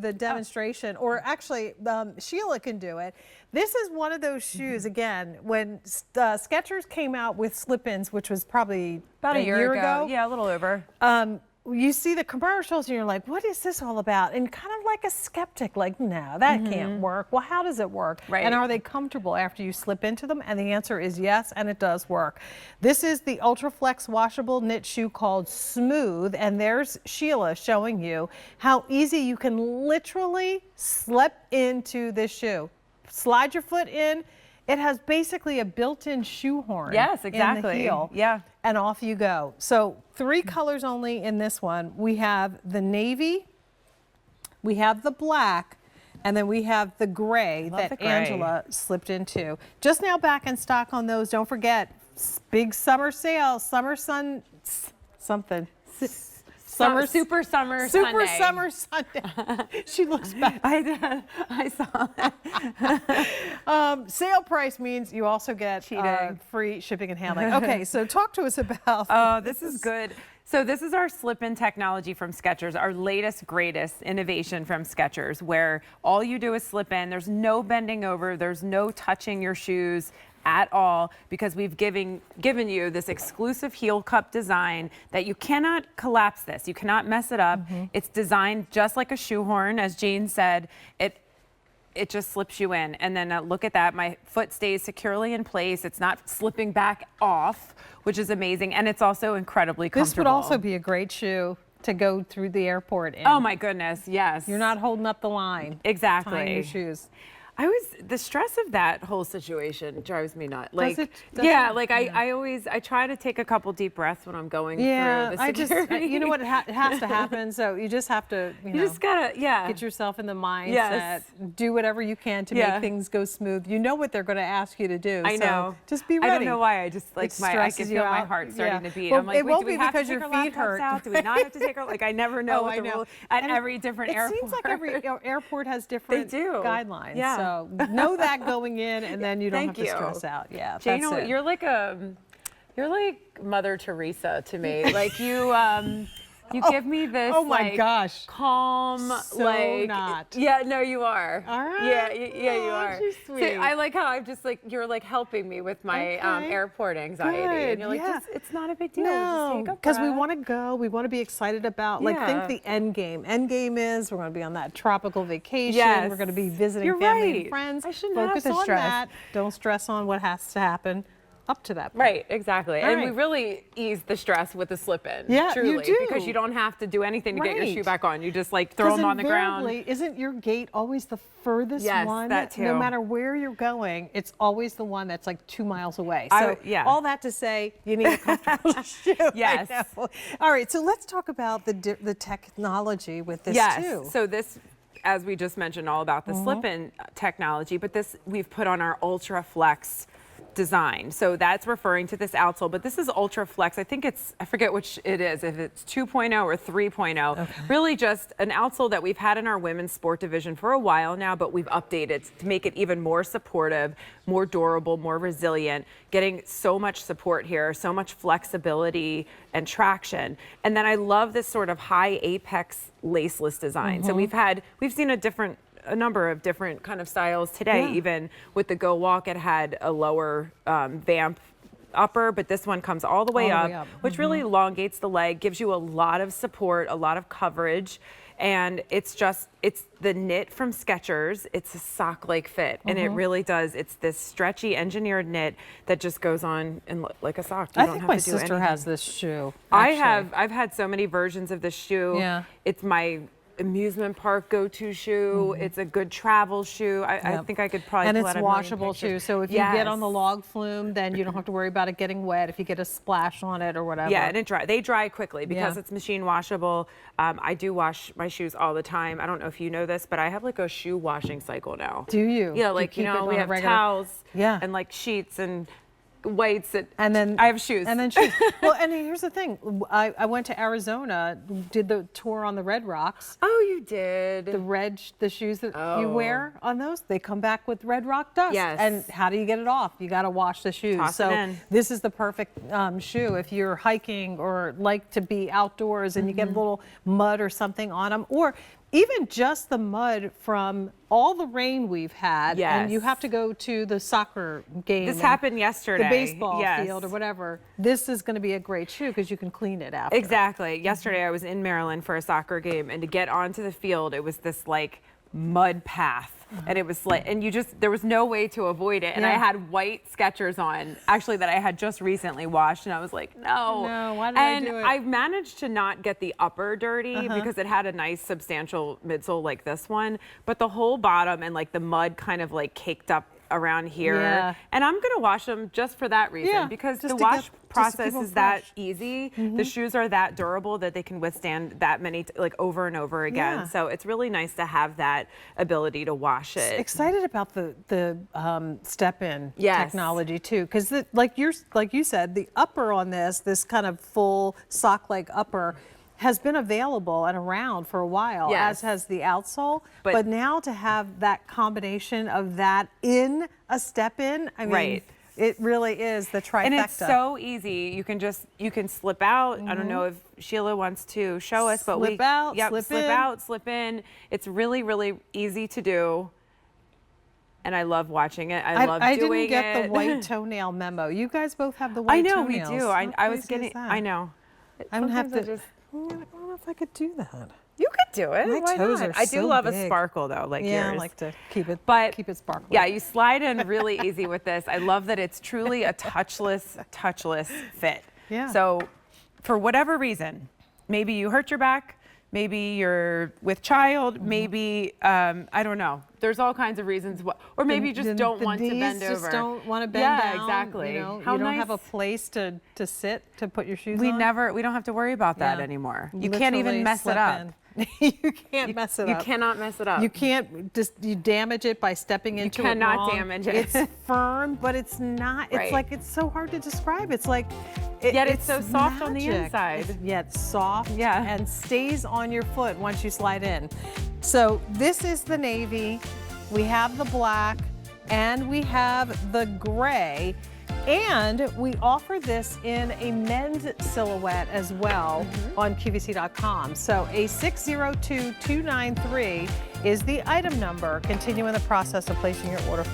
the demonstration, or actually Sheila can do it. This is one of those shoes, again, when Skechers came out with slip-ins, which was probably about a year ago. Yeah, a little over. You see the commercials and you're like, what is this all about? And kind of like a skeptic, like, no, that can't work. Well, how does it work? Right. And are they comfortable after you slip into them? And the answer is yes, and it does work. This is the Ultra Flex washable knit shoe called Smooth, and there's Sheila showing you how easy you can literally slip into this shoe. Slide your foot in. It has basically a built-in shoehorn. Yes, exactly. In the heel. Yeah. And off you go. So 3 colors only in this one. We have the navy, we have the black, and then we have the gray that Angela slipped into. Just now back in stock on those. Don't forget, big summer sale, summer sun, something. Super Summer Sunday. She looks back. I saw that. Sale price means you also get free shipping and handling. Okay, so talk to us about this is good. So this is our slip-in technology from Skechers, our latest, greatest innovation from Skechers, where all you do is slip in. There's no bending over. There's no touching your shoes at all, because we've given you this exclusive heel cup design that you cannot collapse this. You cannot mess it up. It's designed just like a shoehorn, as Jane said. It just slips you in. And then look at that. My foot stays securely in place. It's not slipping back off, which is amazing. And it's also incredibly comfortable. This would also be a great shoe to go through the airport in. Oh my goodness, yes. You're not holding up the line. Exactly. Tying your shoes. The stress of that whole situation drives me nuts. Like, Does yeah, it? like I try to take a couple deep breaths when I'm going through the security. You know what, it has to happen. So you just have to, you know, just gotta, get yourself in the mindset, do whatever you can to make things go smooth. You know what they're going to ask you to do. I know. So just be ready. I don't know why. I just like I can feel my heart starting to beat. Well, I'm like, it won't wait, be do we have because to take your our feet laptops hurt. out? Do we not have to take our, like, I never know what the rule at every different airport. It seems like every airport has different guidelines. Yeah. So know that going in, and then you don't have to stress out. Yeah, Jane, that's it. you're like Mother Teresa to me. Like you give me this. Oh my gosh. Calm, so not. Yeah, no, you are. All right. Yeah, you are. You're sweet. So I like how I'm just like you're like helping me with my airport anxiety, and you're like, it's not a big deal. No, because we want to go. We want to be excited about. Like, think the end game. End game is we're going to be on that tropical vacation. Yes. We're going to be visiting family and friends. I shouldn't Focus have on stress. that. Don't stress on what has to happen up to that point. Right, exactly. All and right. we really ease the stress with the slip-in. Yeah, truly, you do. because you don't have to do anything to get your shoe back on. You just like throw them on the ground. Isn't your gate always the furthest one? That too. No matter where you're going, it's always the one that's like 2 miles away. So all that to say, you need a comfortable shoe. Yes. All right, so let's talk about the technology with this too. So this, as we just mentioned, all about the slip-in technology, but this we've put on our Ultra Flex design. So that's referring to this outsole, but this is Ultra Flex. I think I forget which it is, if it's 2.0 or 3.0. Okay. Really just an outsole that we've had in our women's sport division for a while now, but we've updated to make it even more supportive, more durable, more resilient, getting so much support here, so much flexibility and traction. And then I love this sort of high apex laceless design. So we've seen a number of different kind of styles today. Even with the Go Walk, it had a lower vamp upper, but this one comes all the way up, which really elongates the leg, gives you a lot of support, a lot of coverage. And it's the knit from Skechers. It's a sock-like fit, and it really does. It's this stretchy engineered knit that just goes on like a sock. I think my sister has this shoe. I've had so many versions of this shoe. Yeah. It's my amusement park go-to shoe. It's a good travel shoe. I think I could probably it's washable too. So if you get on the log flume, then you don't have to worry about it getting wet if you get a splash on it or whatever. Yeah, and they dry quickly because it's machine washable. I do wash my shoes all the time. I don't know if you know this, but I have like a shoe washing cycle now. Do you? Yeah, like we have towels and like sheets and weights, and then I have shoes. And then shoes. Well, and here's the thing. I went to Arizona, did the tour on the Red Rocks. Oh, you did? The shoes that you wear on those, they come back with Red Rock dust. Yes. And how do you get it off? You got to wash the shoes. Toss it in. This is the perfect shoe if you're hiking or like to be outdoors and you get a little mud or something on them. Or even just the mud from all the rain we've had, and you Yes. have to go to the soccer game. This and happened yesterday. The baseball Yes. field or whatever. This is going to be a great shoe because you can clean it after. Exactly. Yesterday I was in Maryland for a soccer game, and to get onto the field, it was this like mud path. And it was like, and there was no way to avoid it. And I Yeah. had white Skechers on, actually, that I had just recently washed. And I was like, no. No, why did I do it? And I've managed to not get the upper dirty because it had a nice substantial midsole like this one. But the whole bottom and like the mud kind of like caked up around here. Yeah. And I'm going to wash them just for that reason, Yeah, because just the to wash get- just to keep process them is that fresh. easy. The shoes are that durable that they can withstand that many, like over and over again. Yeah. So it's really nice to have that ability to wash it. Excited about the step-in Yes. technology too, because like you said, the upper on this kind of full sock-like upper has been available and around for a while, Yes. as has the outsole. But- But now to have that combination of that in a step-in, I mean, Right. it really is the trifecta. And it's so easy. You can slip out. I don't know if Sheila wants to show us, but Slip out, yep, slip slip in. out, slip in. It's really, really easy to do. And I love watching it. I love I doing didn't get it. the white toenail memo. You guys both have the white I know toenails. we do. How I was crazy is getting. that? I know. I don't have Sometimes to. I just- I don't know if I could do that. You could do it. My Why toes not? are I do so love a big. sparkle though, like Yeah, I yours. like to keep it sparkling. Yeah, you slide in really easy with this. I love that it's truly a touchless fit. Yeah. So for whatever reason, maybe you hurt your back, maybe you're with child, maybe, I don't know. There's all kinds of reasons, or maybe you just don't want to bend over. Just don't want to bend Yeah, down. exactly. You know, How you don't nice. have a place to sit to put your shoes We on. we don't have to worry about that Yeah. anymore. You can't even Literally mess it slip up. in. You can't mess it You up. cannot mess it up. You can't you damage it by stepping into it cannot wrong. damage it. It's firm, but it's not. It's Right. like it's so hard to describe. It's like Yet it's so soft on the magic. inside. Yet soft Yeah. and stays on your foot once you slide in. So this is the navy. We have the black and we have the gray. And we offer this in a men's silhouette as well on QVC.com. So a 602293 is the item number. Continue in the process of placing your order for